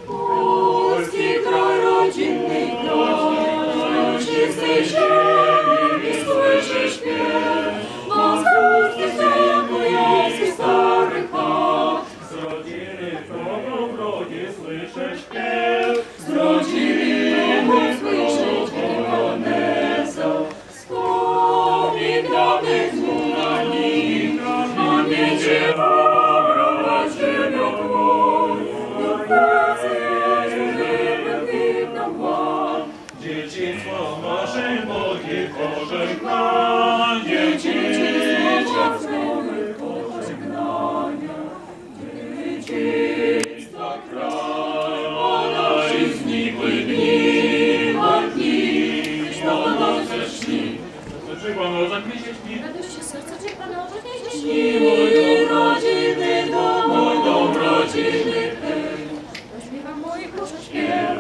Polski kraj, rodzinny kraj, czystej ziemi słyszy śpiew, na skórce zębujący starych chat. Z rodziny w ogrodzie słyszę śpiew, Z rodziny słyszę poloneza, wspomnik dawnych zmunanin, a nie dziewa brać ziemią dłoń. dzieciństwo nasze moje pożegnanie, dzieciństwa kraj, ona i znikły dni, śniące śni. Znaczy, Panu, zakryj się śni. Radości serca, czy Panu odniesie śni, mój rodziny dom, mój dom rodziny hej. Zaśpiewam moich różnych śpiew,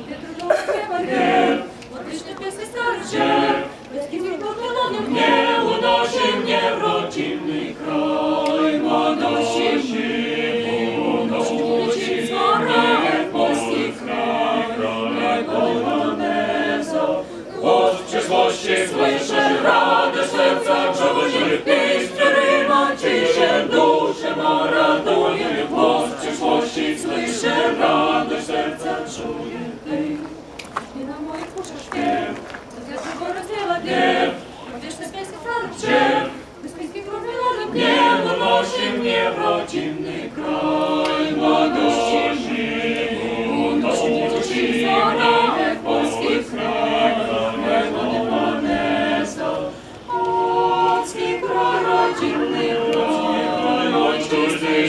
wiatr do śpiewa gniew, odliczny piesy stary drzew, letki wilk podwolonym mnie, unosi mnie w rodzinny kraj, unosi mnie, unosi mnie w polski kraj, poloneza. Głos w przyszłości słyszę, radę serca grzeje, pieśń przerywa ciszę, duszę ma raduje. Głos w przyszłości słyszę, radość serca czuję. Nie na moich uszach śpiew, do wiatru go rozwiewa gniew, wieczny z pięknych flarów drzew, z pięknych rozwielanych gniew, unosi mnie w rodzinny kraj, unosi mnie w polski kraj, poloneza. Polski kraj, rodzinny kraj, ojczyzny